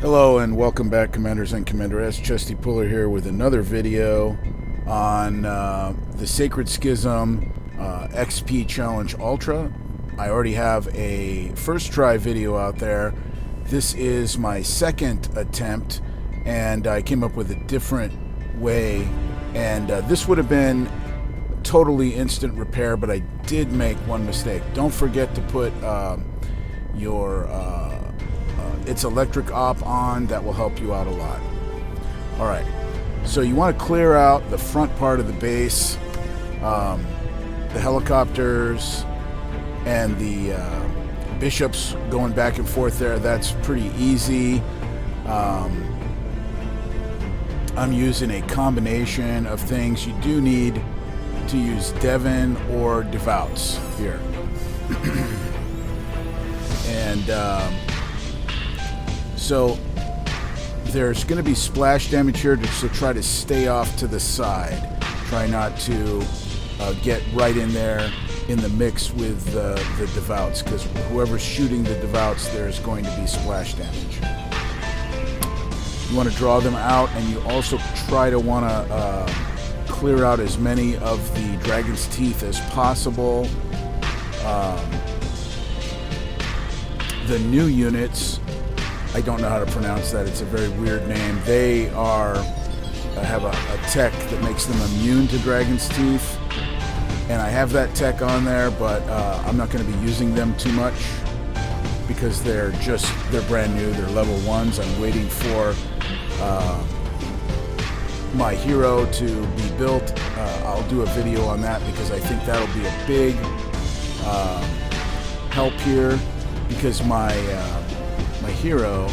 Hello and welcome back, Commanders and Commanderettes. Chesty Puller here with another video on the Sacred Schism XP Challenge Ultra. I already have a first try video out there. This is my second attempt, and I came up with a different way, and this would have been totally instant repair, but I did make one mistake. Don't forget to put your its electric op on. That will help you out a lot. Alright, so you want to clear out the front part of the base, the helicopters and the bishops going back and forth there. That's pretty easy. I'm using a combination of things. You do need to use Devon or Devouts here. And so there's going to be splash damage here, so try to stay off to the side. Try not to get right in there in the mix with the Devouts, because whoever's shooting the Devouts, there's going to be splash damage. You want to draw them out, and you also try to want to clear out as many of the Dragon's Teeth as possible. The new units, I don't know how to pronounce that. It's a very weird name. They have a tech that makes them immune to Dragon's Teeth, and I have that tech on there, but I'm not going to be using them too much because they're brand new. They're level 1s. I'm waiting for my hero to be built. I'll do a video on that because I think that'll be a big help here, because my hero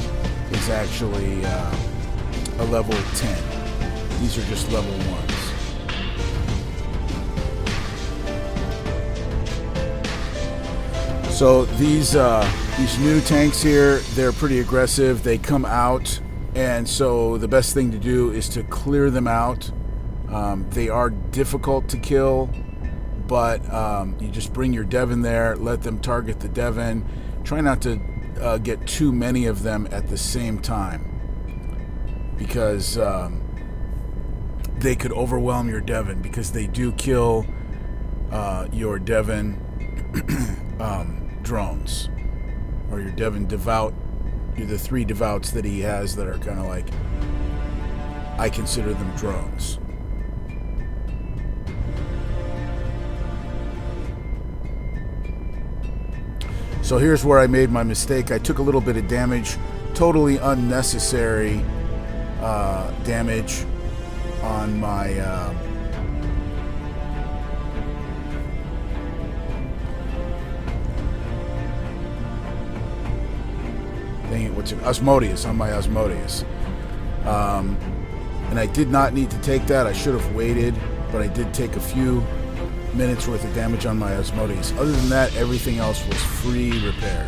is actually a level 10. These are just level 1s. So these new tanks here, they're pretty aggressive. They come out, and so the best thing to do is to clear them out. They are difficult to kill, but you just bring your Devon there, let them target the Devon. Try not to get too many of them at the same time, because they could overwhelm your Devon, because they do kill your Devon drones, or your Devon Devout. The 3 Devouts that he has that are kind of like, I consider them drones. So here's where I made my mistake. I took a little bit of damage, totally unnecessary damage on my Osmodeus, on my Osmodeus. And I did not need to take that. I should have waited, but I did take a few minutes worth of damage on my Osmodeus. Other than that, everything else was free repair.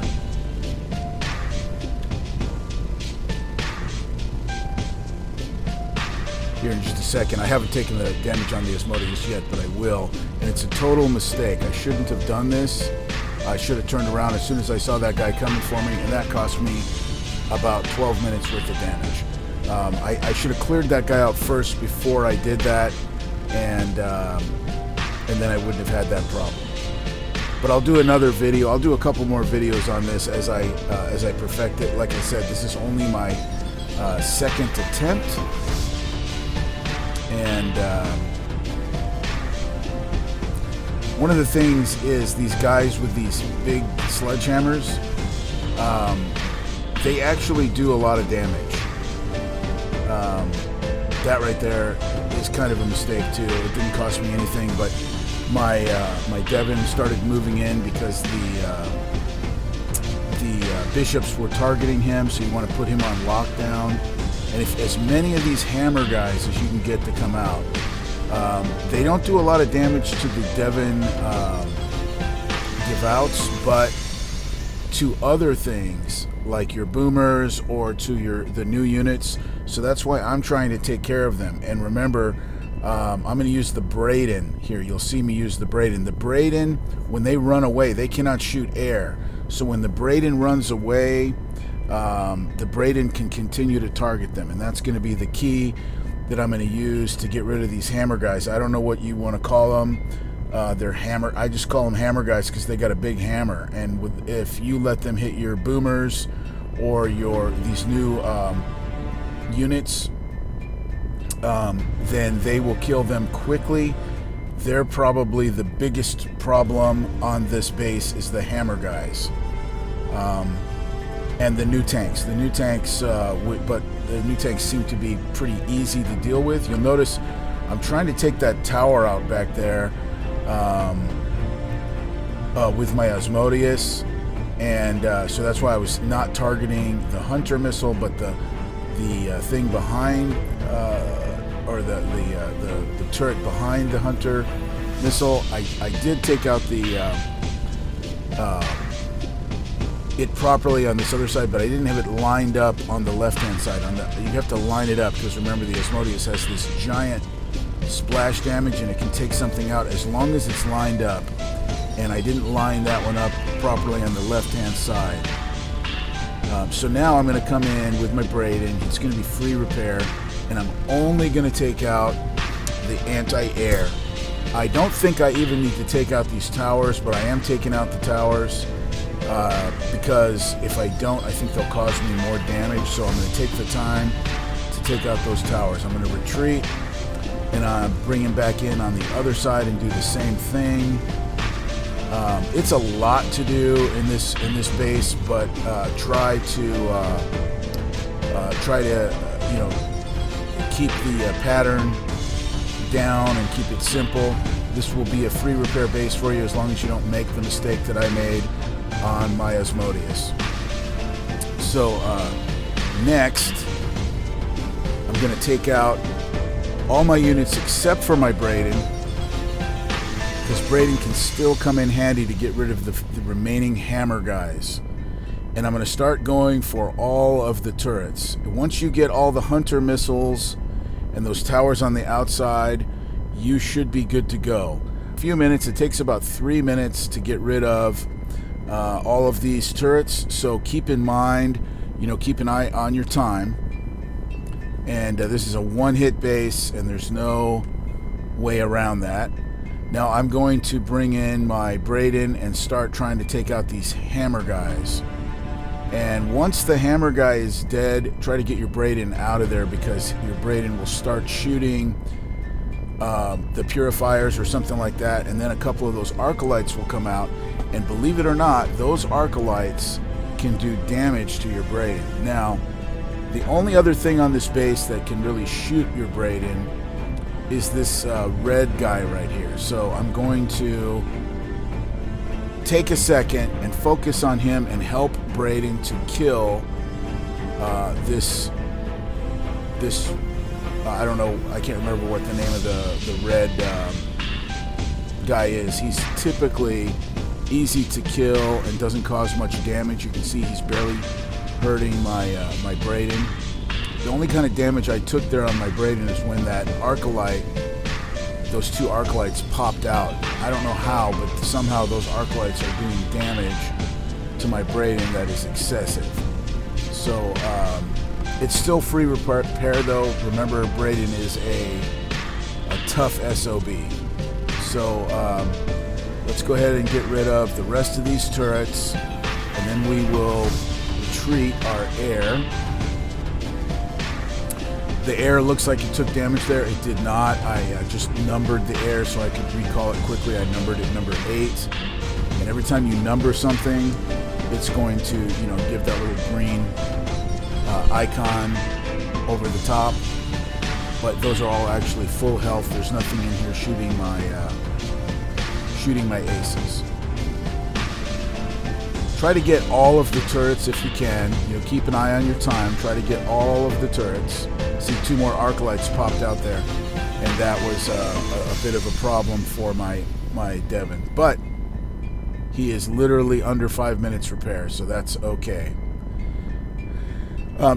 Here in just a second. I haven't taken the damage on the Osmodeus yet, but I will. And it's a total mistake. I shouldn't have done this. I should have turned around as soon as I saw that guy coming for me, and that cost me about 12 minutes worth of damage. I should have cleared that guy out first before I did that, and then I wouldn't have had that problem. But I'll do another video. I'll do a couple more videos on this as I perfect it. Like I said, this is only my second attempt, and one of the things is these guys with these big sledgehammers, they actually do a lot of damage. That right there is kind of a mistake too. It didn't cost me anything, but my Devon started moving in because the bishops were targeting him, so you want to put him on lockdown. And if as many of these hammer guys as you can get to come out, they don't do a lot of damage to the Devon Devouts, but to other things like your boomers or to the new units. So that's why I'm trying to take care of them. And remember, I'm going to use the Braden here. You'll see me use the Braden. The Braden, when they run away, they cannot shoot air. So when the Braden runs away, the Braden can continue to target them, and that's going to be the key that I'm going to use to get rid of these hammer guys. I don't know what you want to call them. They're hammer. I just call them hammer guys because they got a big hammer, and if you let them hit your boomers or these new units, then they will kill them quickly. They're probably the biggest problem on this base is the hammer guys, and the new tanks. The new tanks, but the new tanks seem to be pretty easy to deal with. You'll notice I'm trying to take that tower out back there with my Asmodeus, and so that's why I was not targeting the Hunter missile, but the thing behind, or the turret behind the Hunter missile. I did take out it properly on this other side, but I didn't have it lined up on the left-hand side. You have to line it up, because remember, the Asmodeus has this giant splash damage, and it can take something out as long as it's lined up. And I didn't line that one up properly on the left-hand side. So now I'm going to come in with my Braden. It's going to be free repair, and I'm only going to take out the anti-air. I don't think I even need to take out these towers, but I am taking out the towers. Because if I don't, I think they'll cause me more damage, so I'm going to take the time to take out those towers. I'm going to retreat, and bring him back in on the other side and do the same thing. It's a lot to do in this base, but try to keep the pattern down and keep it simple. This will be a free repair base for you as long as you don't make the mistake that I made on my Asmodeus. So next, I'm going to take out all my units except for my Braden, because Braden can still come in handy to get rid of the remaining hammer guys. And I'm going to start going for all of the turrets. Once you get all the Hunter missiles and those towers on the outside, you should be good to go. A few minutes. It takes about 3 minutes to get rid of all of these turrets, so keep in mind, keep an eye on your time. And this is a one-hit base, and there's no way around that. Now I'm going to bring in my Braden and start trying to take out these hammer guys. And once the hammer guy is dead, try to get your Braden out of there, because your Braden will start shooting the purifiers or something like that, and then a couple of those Arcalites will come out. And believe it or not, those Arcalites can do damage to your Braden. Now, the only other thing on this base that can really shoot your Braden is this red guy right here. So I'm going to take a second and focus on him and help Braden to kill this I don't know, I can't remember what the name of the red guy is. He's typically easy to kill and doesn't cause much damage. You can see he's barely hurting my Braden. The only kind of damage I took there on my Braden is when that Arcalite, those two Arcalites popped out. I don't know how, but somehow those Arcalites are doing damage to my Braden that is excessive. So it's still free repair though. Remember, Braden is a tough SOB. So let's go ahead and get rid of the rest of these turrets, and then we will retreat our air. The air looks like it took damage there. It did not. I just numbered the air so I could recall it quickly. I numbered it number 8. And every time you number something, it's going to, give that little green icon over the top. But those are all actually full health. There's nothing in here shooting my aces. Try to get all of the turrets if you can. Keep an eye on your time. Try to get all of the turrets. See, 2 more Arcalites popped out there, and that was a bit of a problem for my Devon. But he is literally under 5 minutes repair, so that's okay.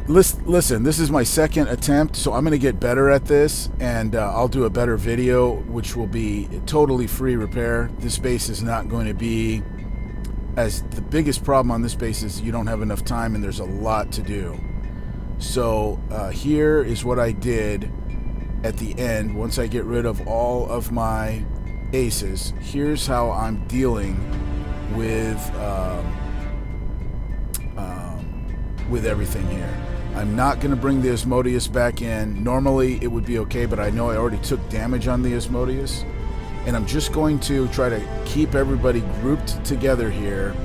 Listen, this is my second attempt, so I'm going to get better at this, and I'll do a better video, which will be totally free repair. This base is not going to be as the biggest problem on this base is you don't have enough time and there's a lot to do. So here is what I did at the end. Once I get rid of all of my aces, here's how I'm dealing with everything here. I'm not going to bring the Asmodeus back in. Normally it would be okay, but I know I already took damage on the Asmodeus, and I'm just going to try to keep everybody grouped together here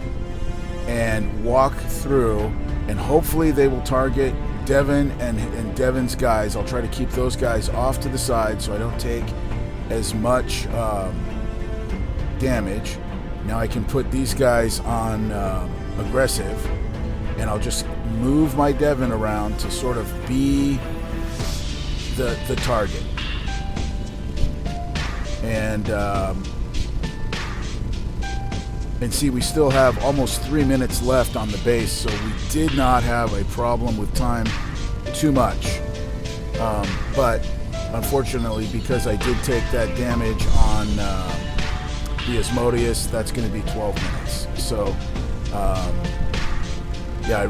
and walk through, and hopefully they will target Devin and Devin's guys. I'll try to keep those guys off to the side so I don't take as much damage. Now I can put these guys on aggressive, and I'll just move my Devin around to sort of be the target. And see, we still have almost 3 minutes left on the base, so we did not have a problem with time too much. But unfortunately, because I did take that damage on the Asmodeus, that's going to be 12 minutes. So, yeah,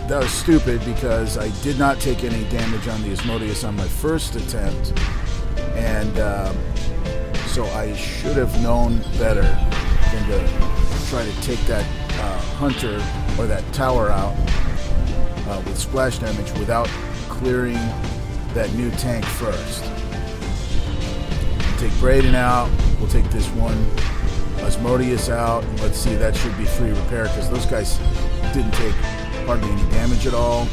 that was stupid because I did not take any damage on the Asmodeus on my first attempt. And so I should have known better than to try to take that hunter or that tower out with splash damage without clearing that new tank first. Take Braden out. We'll take this one Asmodeus out. Let's see, that should be free repair because those guys didn't take hardly any damage at all.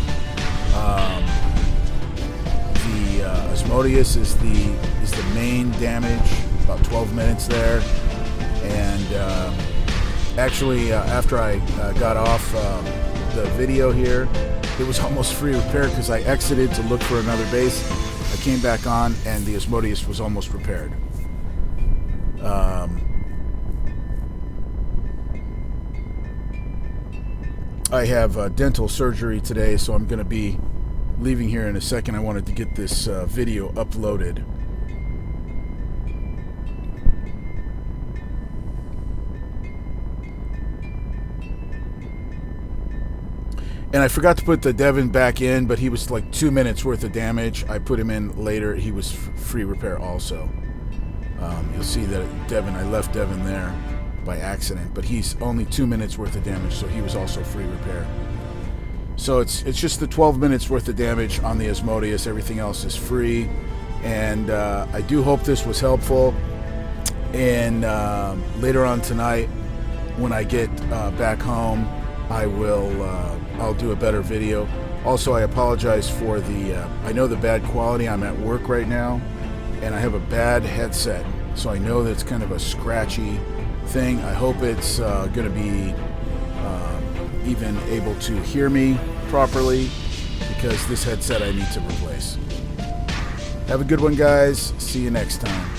The Asmodeus is the main damage, about 12 minutes there. And actually, after I got off the video here, it was almost free repair because I exited to look for another base. I came back on, and the Asmodeus was almost repaired. I have dental surgery today, so I'm going to be leaving here in a second. I wanted to get this video uploaded. And I forgot to put the Devin back in, but he was like 2 minutes worth of damage. I put him in later. He was free repair also. You'll see that Devin, I left Devin there by accident, but he's only 2 minutes worth of damage, so he was also free repair. So it's just the 12 minutes worth of damage on the Asmodeus. Everything else is free. And I do hope this was helpful. And later on tonight, when I get back home, I'll do a better video. Also, I apologize for I know the bad quality. I'm at work right now, and I have a bad headset, so I know that it's kind of a scratchy thing. I hope it's going to be even able to hear me properly, because this headset I need to replace. Have a good one, guys. See you next time.